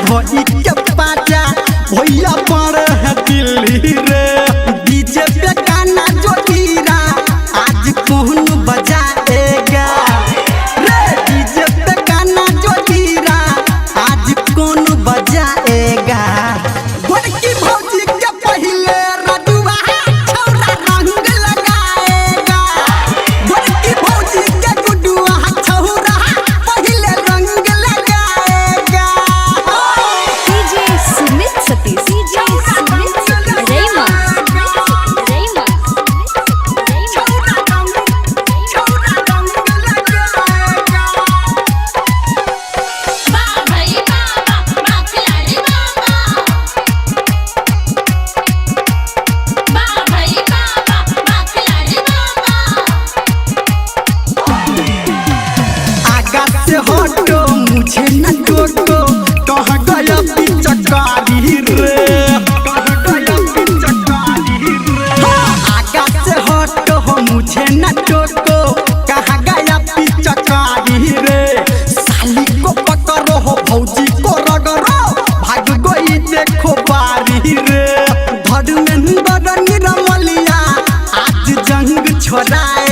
धोई के पाचा भैया पर है दिल्ली रे। डीजे पे गाना जो हीरा आज कौन बजाएगा रे। डीजे पे गाना जो हीरा आज कौन बजाएगा। गोरकी भौजी के पहले रजुआ छौरा रंग लगाएगा। गोरकी भौजी के गुडुआ छौरा पहले रंग लगाएगा। डीजे सुमित सतीश डीजे सुमित रेमा रेमा छौरा रंग लगाएगा। बा भाई बाबा बा खिलाड़ी बाबा बा भाई बाबा बा खिलाड़ी बाबा। आगा से हटो मुझे न टोको कहाँ गया पिचकारी रे। कहाँ गया पिचकारी रे। आगा से हटो मुझे न टोको कहाँ गया पिचकारी रे। साली को पकड़ो हो भौजी को रगड़ो भाग गई देखो बारी रे। धर्मेंद्र निरमलिया आज जंग छोड़ाए